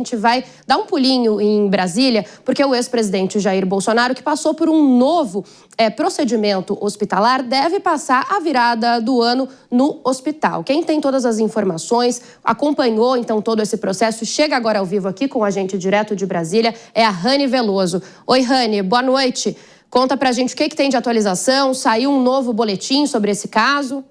A gente vai dar um pulinho em Brasília, porque o ex-presidente Jair Bolsonaro, que passou por um novo procedimento hospitalar, deve passar a virada do ano no hospital. Quem tem todas as informações, acompanhou então todo esse processo, chega agora ao vivo aqui com a gente direto de Brasília, é a Rani Veloso. Oi, Rani, boa noite. Conta pra gente o que tem de atualização, saiu um novo boletim sobre esse caso?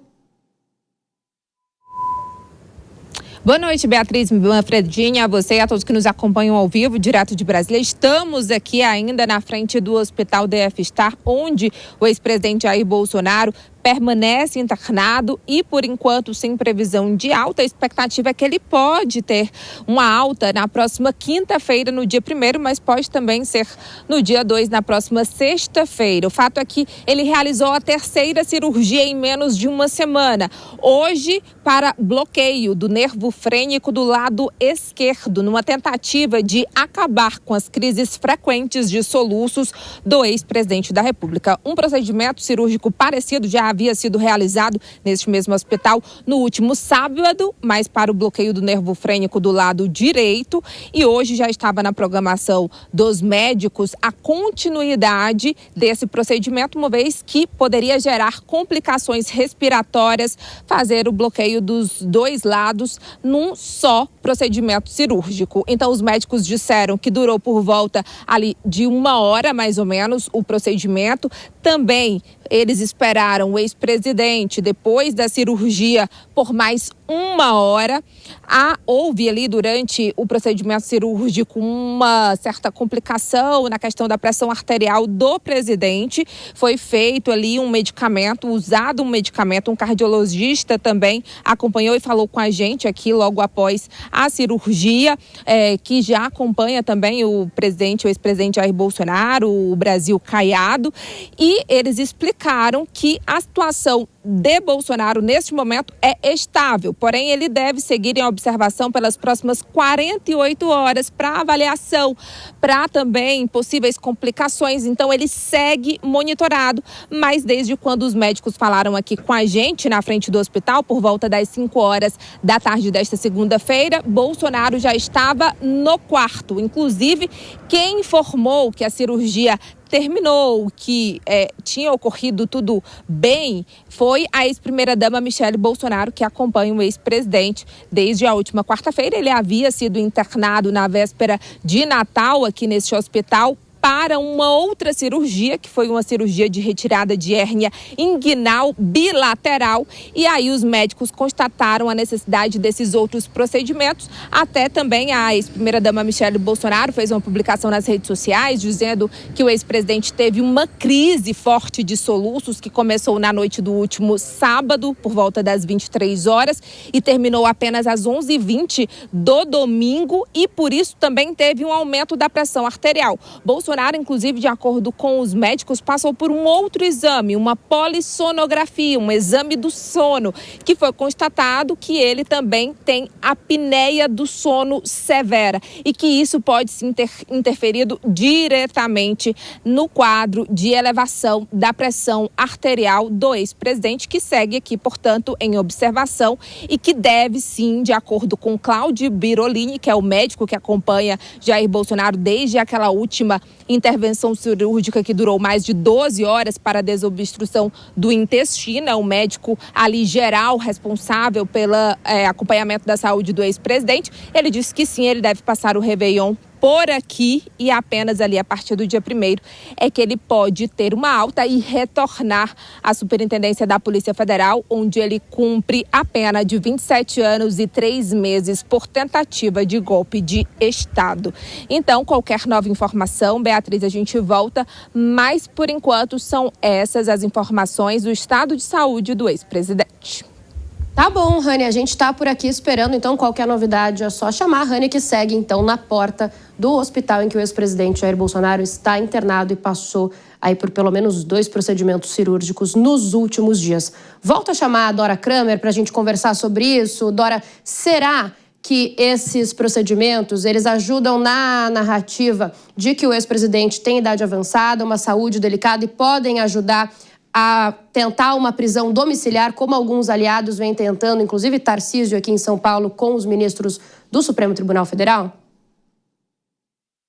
Boa noite, Beatriz Manfredini, a você e a todos que nos acompanham ao vivo, direto de Brasília. Estamos aqui ainda na frente do Hospital DF Star, onde o ex-presidente Jair Bolsonaro permanece internado e, por enquanto, sem previsão de alta. A expectativa é que ele pode ter uma alta na próxima quinta-feira, no dia 1º, mas pode também ser no dia 2, na próxima sexta-feira. O fato é que ele realizou a terceira cirurgia em menos de uma semana. Hoje, para bloqueio do nervo frênico do lado esquerdo, numa tentativa de acabar com as crises frequentes de soluços do ex-presidente da República. Um procedimento cirúrgico parecido já havia sido realizado neste mesmo hospital no último sábado, mas para o bloqueio do nervo frênico do lado direito, e hoje já estava na programação dos médicos a continuidade desse procedimento, uma vez que poderia gerar complicações respiratórias, fazer o bloqueio dos dois lados num só procedimento cirúrgico. Então, os médicos disseram que durou por volta ali de 1 hora, mais ou menos, o procedimento. Também eles esperaram o ex-presidente, depois da cirurgia, por mais 1 hora. Houve ali, durante o procedimento cirúrgico, uma certa complicação na questão da pressão arterial do presidente. Foi feito ali um medicamento, usado um medicamento, um cardiologista também acompanhou e falou com a gente aqui logo após a cirurgia, que já acompanha também o ex-presidente Jair Bolsonaro, o Brasil Caiado, e eles explicaram que a situação de Bolsonaro neste momento é estável, porém ele deve seguir em observação pelas próximas 48 horas para avaliação, para também possíveis complicações. Então ele segue monitorado, mas desde quando os médicos falaram aqui com a gente na frente do hospital, por volta das 5 horas da tarde desta segunda-feira, Bolsonaro já estava no quarto. Inclusive, quem informou que a cirurgia terminou, que tinha ocorrido tudo bem, foi a ex-primeira-dama Michele Bolsonaro, que acompanha o ex-presidente desde a última quarta-feira. Ele havia sido internado na véspera de Natal aqui neste hospital para uma outra cirurgia, que foi uma cirurgia de retirada de hérnia inguinal bilateral. E aí os médicos constataram a necessidade desses outros procedimentos. Até também a ex-primeira-dama Michele Bolsonaro fez uma publicação nas redes sociais dizendo que o ex-presidente teve uma crise forte de soluços que começou na noite do último sábado, por volta das 23 horas, e terminou apenas às 11h20 do domingo, e por isso também teve um aumento da pressão arterial. Bolsonaro, inclusive, de acordo com os médicos, passou por um outro exame, uma polissonografia, um exame do sono, que foi constatado que ele também tem apneia do sono severa e que isso pode se interferido diretamente no quadro de elevação da pressão arterial do ex-presidente, que segue aqui, portanto, em observação e que deve, sim, de acordo com Cláudio Birolini, que é o médico que acompanha Jair Bolsonaro desde aquela última intervenção cirúrgica que durou mais de 12 horas para a desobstrução do intestino, é um médico ali geral responsável pelo acompanhamento da saúde do ex-presidente. Ele disse que sim, ele deve passar o Réveillon por aqui e apenas ali a partir do dia 1º é que ele pode ter uma alta e retornar à Superintendência da Polícia Federal, onde ele cumpre a pena de 27 anos e 3 meses por tentativa de golpe de Estado. Então, qualquer nova informação, Beatriz, a gente volta, mas por enquanto são essas as informações do estado de saúde do ex-presidente. Tá bom, Rani, a gente tá por aqui esperando, então qualquer novidade é só chamar a Rani, que segue então na porta do hospital em que o ex-presidente Jair Bolsonaro está internado e passou aí por pelo menos 2 procedimentos cirúrgicos nos últimos dias. Volto a chamar a Dora Kramer para a gente conversar sobre isso. Dora, será que esses procedimentos, eles ajudam na narrativa de que o ex-presidente tem idade avançada, uma saúde delicada e podem ajudar a tentar uma prisão domiciliar, como alguns aliados vêm tentando, inclusive Tarcísio aqui em São Paulo, com os ministros do Supremo Tribunal Federal?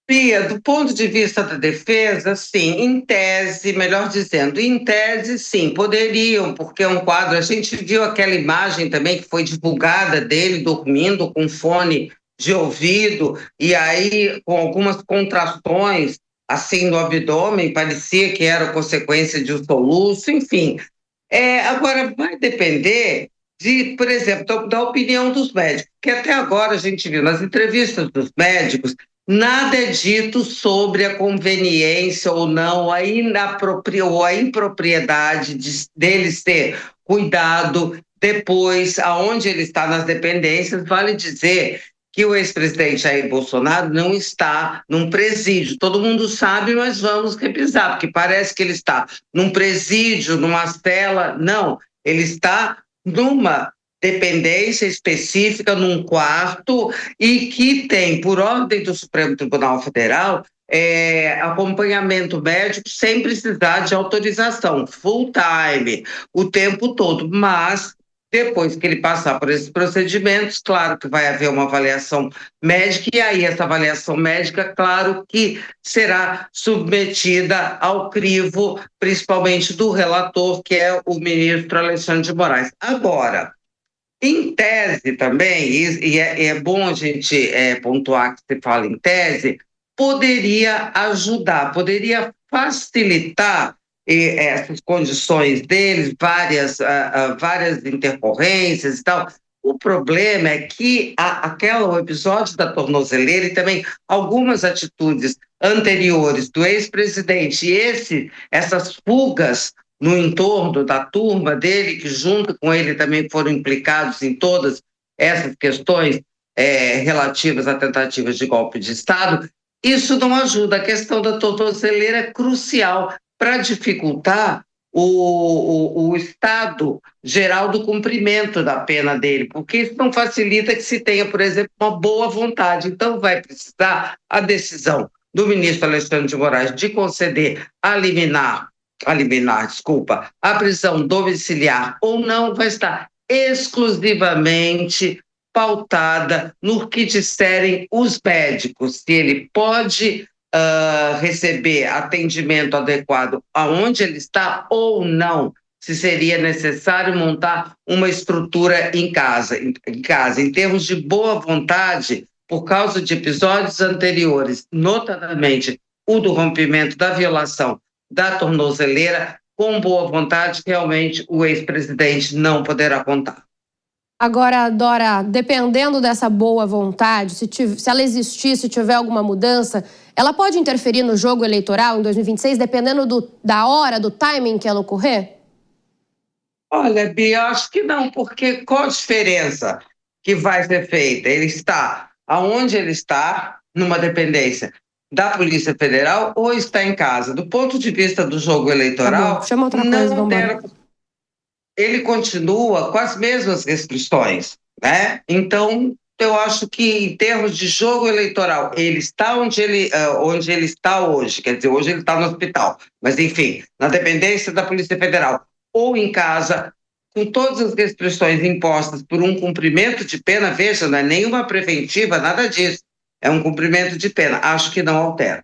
Bia, do ponto de vista da defesa, sim, em tese, melhor dizendo, em tese, sim, poderiam, porque é um quadro. A gente viu aquela imagem também que foi divulgada dele dormindo com fone de ouvido, e aí com algumas contrações assim no abdômen, parecia que era consequência de um soluço, enfim. Agora, vai depender de, por exemplo, da opinião dos médicos, que até agora a gente viu nas entrevistas dos médicos, nada é dito sobre a conveniência ou não, ou a impropriedade deles ter cuidado depois, aonde ele está nas dependências. Vale dizer que o ex-presidente Jair Bolsonaro não está num presídio. Todo mundo sabe, mas vamos repisar, porque parece que ele está num presídio, numa cela. Não, ele está numa dependência específica, num quarto, e que tem, por ordem do Supremo Tribunal Federal, acompanhamento médico sem precisar de autorização, full time, o tempo todo. Mas depois que ele passar por esses procedimentos, claro que vai haver uma avaliação médica, e aí essa avaliação médica, claro que será submetida ao crivo, principalmente do relator, que é o ministro Alexandre de Moraes. Agora, em tese também, e é bom a gente pontuar que se fala em tese, poderia ajudar, poderia facilitar essas condições deles, várias intercorrências e tal. O problema é que o episódio da tornozeleira e também algumas atitudes anteriores do ex-presidente e essas fugas no entorno da turma dele, que junto com ele também foram implicados em todas essas questões relativas a tentativas de golpe de Estado, isso não ajuda. A questão da tornozeleira é crucial para dificultar o estado geral do cumprimento da pena dele, porque isso não facilita que se tenha, por exemplo, uma boa vontade. Então, vai precisar a decisão do ministro Alexandre de Moraes de conceder a prisão domiciliar ou não, vai estar exclusivamente pautada no que disserem os médicos, se ele pode receber atendimento adequado aonde ele está ou não, se seria necessário montar uma estrutura em casa. Em termos de boa vontade, por causa de episódios anteriores, notadamente o do rompimento da violação da tornozeleira, com boa vontade, realmente o ex-presidente não poderá contar. Agora, Dora, dependendo dessa boa vontade, se ela existir, se tiver alguma mudança, ela pode interferir no jogo eleitoral em 2026, dependendo da hora, do timing que ela ocorrer? Olha, Bia, acho que não, porque qual a diferença que vai ser feita? Ele está aonde ele está, numa dependência da Polícia Federal, ou está em casa? Do ponto de vista do jogo eleitoral, tá chama outra coisa, vamos embora. Ele continua com as mesmas restrições, né? Então, eu acho que em termos de jogo eleitoral, ele está onde ele está hoje, quer dizer, hoje ele está no hospital, mas enfim, na dependência da Polícia Federal ou em casa, com todas as restrições impostas por um cumprimento de pena. Veja, não é nenhuma preventiva, nada disso, é um cumprimento de pena. Acho que não altera.